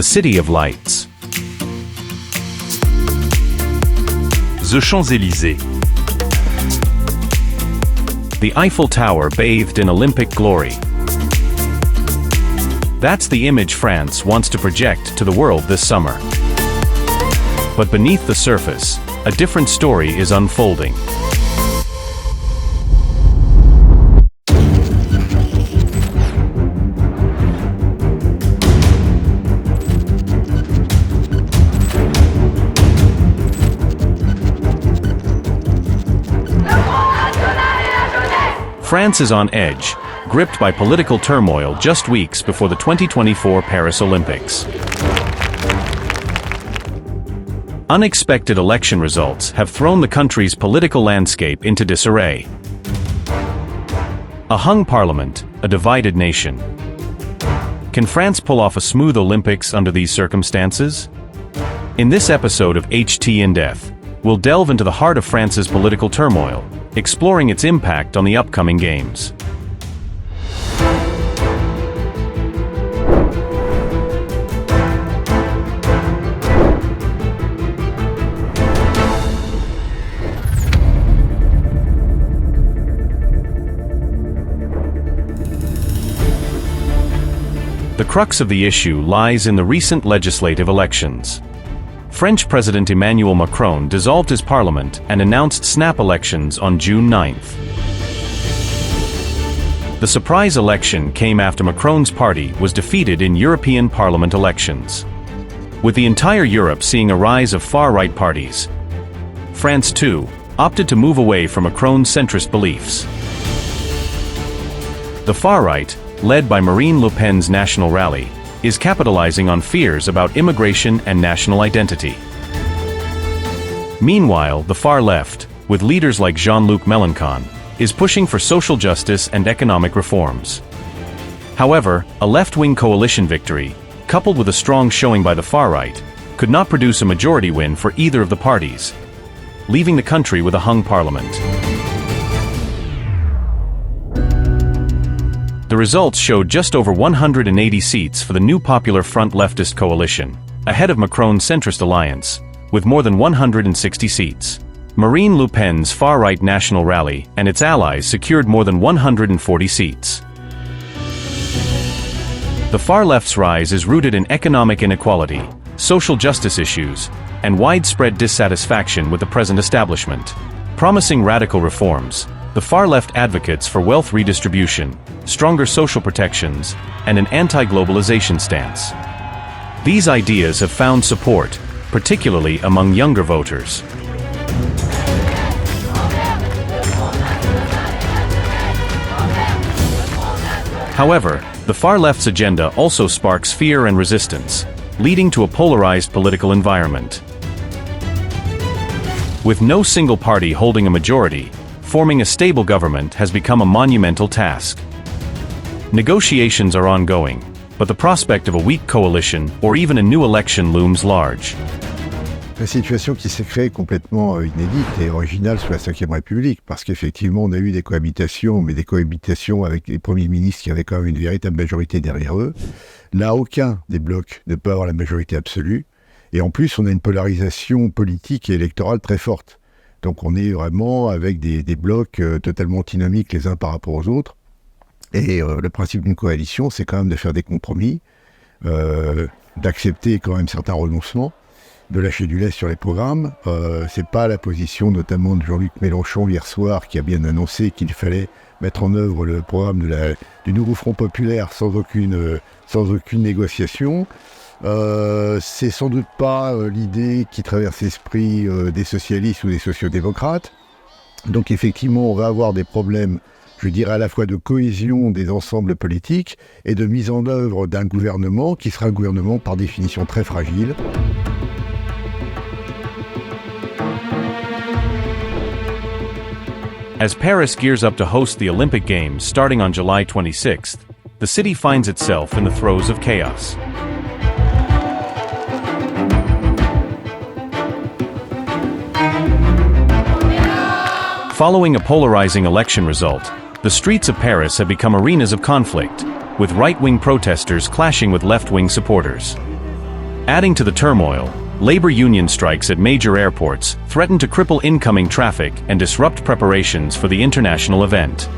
the City of Lights. The Champs-Élysées. The Eiffel Tower bathed in Olympic glory. That's the image France wants to project to the world this summer. But beneath the surface, a different story is unfolding. France is on edge, gripped by political turmoil just weeks before the 2024 Paris Olympics. Unexpected election results have thrown the country's political landscape into disarray. A hung parliament, a divided nation. Can France pull off a smooth Olympics under these circumstances? In this episode of HT in Depth, we'll delve into the heart of France's political turmoil, exploring its impact on the upcoming games. The crux of the issue lies in the recent legislative elections. French President Emmanuel Macron dissolved his parliament and announced snap elections on June 9th. The surprise election came after Macron's party was defeated in European Parliament elections. With the entire Europe seeing a rise of far-right parties, France too opted to move away from Macron's centrist beliefs. The far-right, led by Marine Le Pen's National Rally, is capitalizing on fears about immigration and national identity. Meanwhile, the far left, with leaders like Jean-Luc Mélenchon, is pushing for social justice and economic reforms. However, a left-wing coalition victory, coupled with a strong showing by the far right, could not produce a majority win for either of the parties, leaving the country with a hung parliament. The results showed just over 180 seats for the new Popular Front leftist coalition, ahead of Macron's centrist alliance, with more than 160 seats. Marine Le Pen's far-right National Rally and its allies secured more than 140 seats. The far left's rise is rooted in economic inequality, social justice issues, and widespread dissatisfaction with the present establishment. Promising radical reforms, the far left advocates for wealth redistribution, stronger social protections, and an anti-globalization stance. These ideas have found support, particularly among younger voters. However, the far left's agenda also sparks fear and resistance, leading to a polarized political environment. With no single party holding a majority, forming a stable government has become a monumental task. Negotiations are ongoing, but the prospect of a weak coalition or even a new election looms large. La situation qui s'est créée est complètement inédite et originale sous la Ve République, parce qu'effectivement on a eu des cohabitations, mais des cohabitations avec les premiers ministres qui avaient quand même une véritable majorité derrière eux. Là, aucun des blocs ne peut avoir la majorité absolue, et en plus on a une polarisation politique et électorale très forte. Donc on est vraiment avec des blocs totalement antinomiques les uns par rapport aux autres. Et le principe d'une coalition, c'est quand même de faire des compromis, d'accepter quand même certains renoncements, de lâcher du lest sur les programmes. C'est pas la position notamment de Jean-Luc Mélenchon hier soir qui a bien annoncé qu'il fallait mettre en œuvre le programme du nouveau Front populaire sans aucune négociation. C'est sans doute pas l'idée qui traverse l'esprit des socialistes ou des sociodémocrates. Donc effectivement, on va avoir des problèmes, je dirais à la fois de cohésion des ensembles politiques et de mise en œuvre d'un gouvernement qui sera un gouvernement par définition très fragile. As Paris gears up to host the Olympic Games starting on July 26th, the city finds itself in the throes of chaos. Following a polarizing election result, the streets of Paris have become arenas of conflict, with right-wing protesters clashing with left-wing supporters. Adding to the turmoil, labor union strikes at major airports threaten to cripple incoming traffic and disrupt preparations for the international event.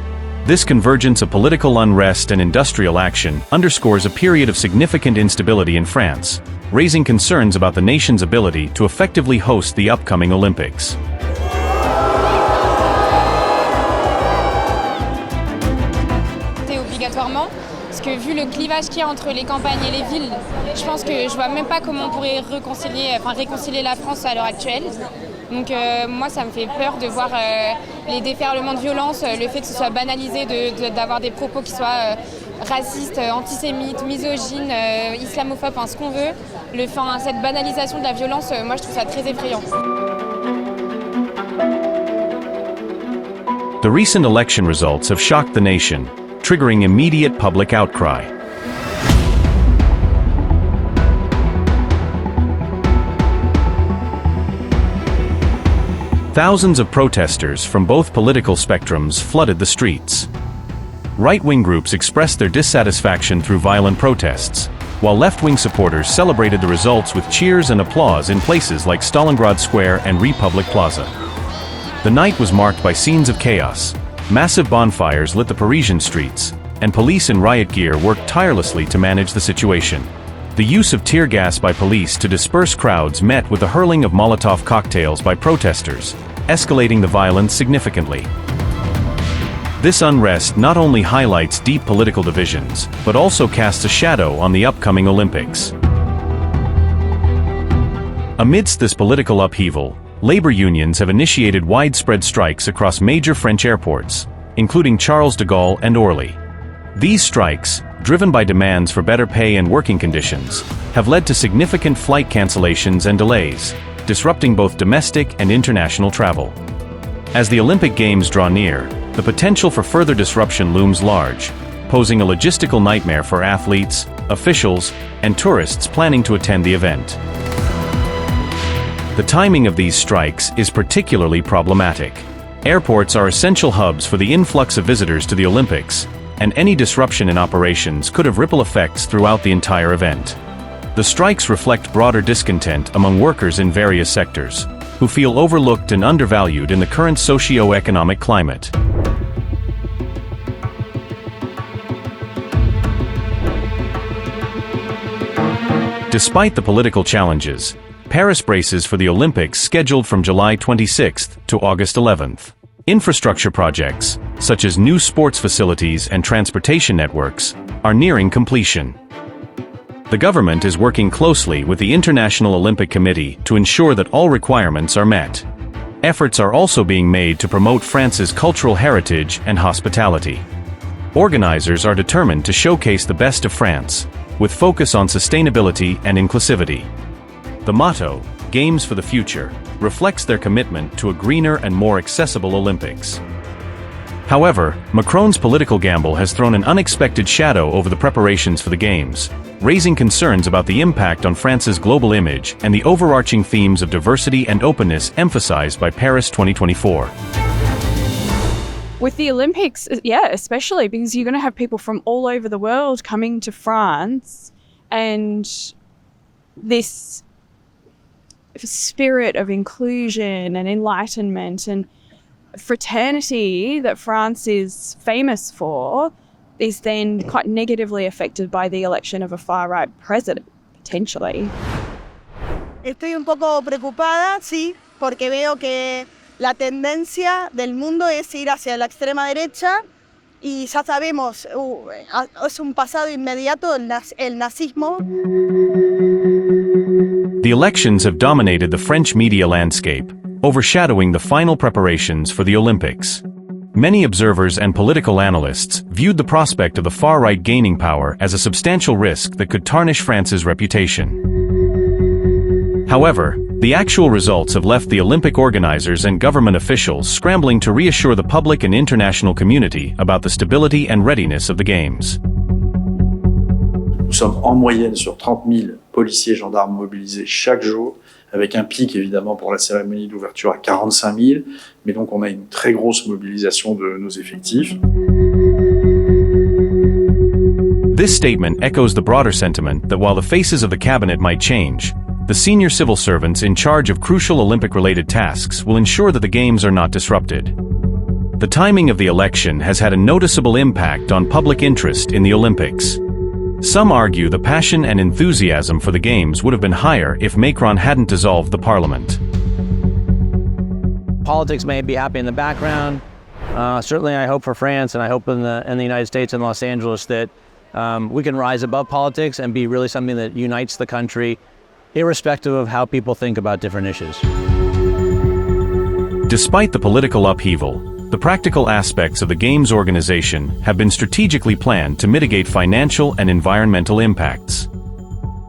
This convergence of political unrest and industrial action underscores a period of significant instability in France, raising concerns about the nation's ability to effectively host the upcoming Olympics. Obligatoirement, parce que vu le clivage qu'il y a entre les campagnes et les villes, je pense que je vois même pas comment on pourrait réconcilier la France à l'heure actuelle. Donc moi ça me fait peur de voir les déferlements de violence, le fait que ce soit banalisé d'avoir des propos qui soient racistes, antisémites, misogynes, islamophobes, ce qu'on veut. Cette banalisation de la violence, moi je trouve ça très effrayant. The recent election results have shocked the nation, triggering immediate public outcry. Thousands of protesters from both political spectrums flooded the streets. Right-wing groups expressed their dissatisfaction through violent protests, while left-wing supporters celebrated the results with cheers and applause in places like Stalingrad Square and Republic Plaza. The night was marked by scenes of chaos. Massive bonfires lit the Parisian streets, and police in riot gear worked tirelessly to manage the situation. The use of tear gas by police to disperse crowds met with the hurling of Molotov cocktails by protesters, escalating the violence significantly. This unrest not only highlights deep political divisions, but also casts a shadow on the upcoming Olympics. Amidst this political upheaval, labor unions have initiated widespread strikes across major French airports, including Charles de Gaulle and Orly. These strikes, driven by demands for better pay and working conditions, have led to significant flight cancellations and delays, disrupting both domestic and international travel. As the Olympic Games draw near, the potential for further disruption looms large, posing a logistical nightmare for athletes, officials, and tourists planning to attend the event. The timing of these strikes is particularly problematic. Airports are essential hubs for the influx of visitors to the Olympics, and any disruption in operations could have ripple effects throughout the entire event. The strikes reflect broader discontent among workers in various sectors, who feel overlooked and undervalued in the current socio-economic climate. Despite the political challenges, Paris braces for the Olympics scheduled from July 26th to August 11th. Infrastructure projects, such as new sports facilities and transportation networks, are nearing completion. The government is working closely with the International Olympic Committee to ensure that all requirements are met. Efforts are also being made to promote France's cultural heritage and hospitality. Organizers are determined to showcase the best of France, with focus on sustainability and inclusivity. The motto, Games for the Future, reflects their commitment to a greener and more accessible Olympics. However, Macron's political gamble has thrown an unexpected shadow over the preparations for the Games, raising concerns about the impact on France's global image and the overarching themes of diversity and openness emphasized by Paris 2024. With the Olympics, yeah, especially because you're going to have people from all over the world coming to France, and this spirit of inclusion and enlightenment and fraternity that France is famous for is then quite negatively affected by the election of a far-right president, potentially. Estoy un poco preocupada, sí, porque veo que la tendencia del mundo es ir hacia la extrema derecha y ya sabemos, es un pasado inmediato el nazismo. The elections have dominated the French media landscape, overshadowing the final preparations for the Olympics. Many observers and political analysts viewed the prospect of the far-right gaining power as a substantial risk that could tarnish France's reputation. However, the actual results have left the Olympic organizers and government officials scrambling to reassure the public and international community about the stability and readiness of the Games. Nous sommes en moyenne sur 30 000 policiers et gendarmes mobilisés chaque jour, avec un pic évidemment pour la cérémonie d'ouverture à 45 000, mais donc on a une très grosse mobilisation de nos effectifs. This statement echoes the broader sentiment that while the faces of the cabinet might change, the senior civil servants in charge of crucial Olympic-related tasks will ensure that the Games are not disrupted. The timing of the election has had a noticeable impact on public interest in the Olympics. Some argue the passion and enthusiasm for the Games would have been higher if Macron hadn't dissolved the parliament. Politics may be happening in the background. Certainly I hope for France, and I hope in the United States and Los Angeles that we can rise above politics and be really something that unites the country, irrespective of how people think about different issues. Despite the political upheaval, the practical aspects of the Games organization have been strategically planned to mitigate financial and environmental impacts.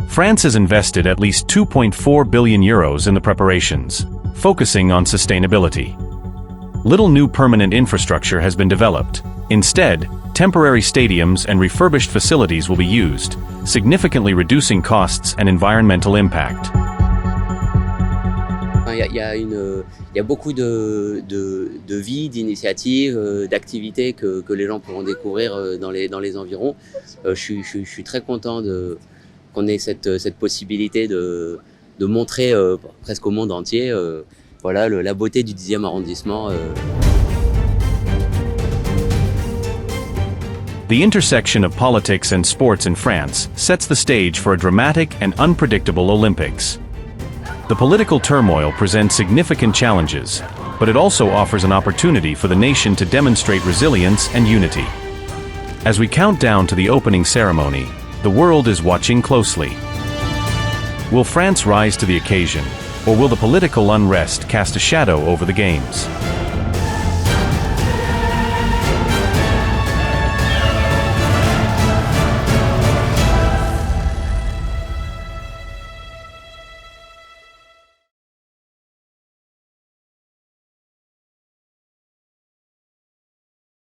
France has invested at least 2.4 billion euros in the preparations, focusing on sustainability. Little new permanent infrastructure has been developed. Instead, temporary stadiums and refurbished facilities will be used, significantly reducing costs and environmental impact. Il y a beaucoup de vie, d'initiatives, d'activités que les gens pourront découvrir dans les environs. Je suis très content qu'on ait cette possibilité de montrer presque au monde entier voilà, la beauté du 10e arrondissement. The intersection of politics and sports in France sets the stage for a dramatic and unpredictable Olympics. The political turmoil presents significant challenges, but it also offers an opportunity for the nation to demonstrate resilience and unity. As we count down to the opening ceremony, the world is watching closely. Will France rise to the occasion, or will the political unrest cast a shadow over the Games?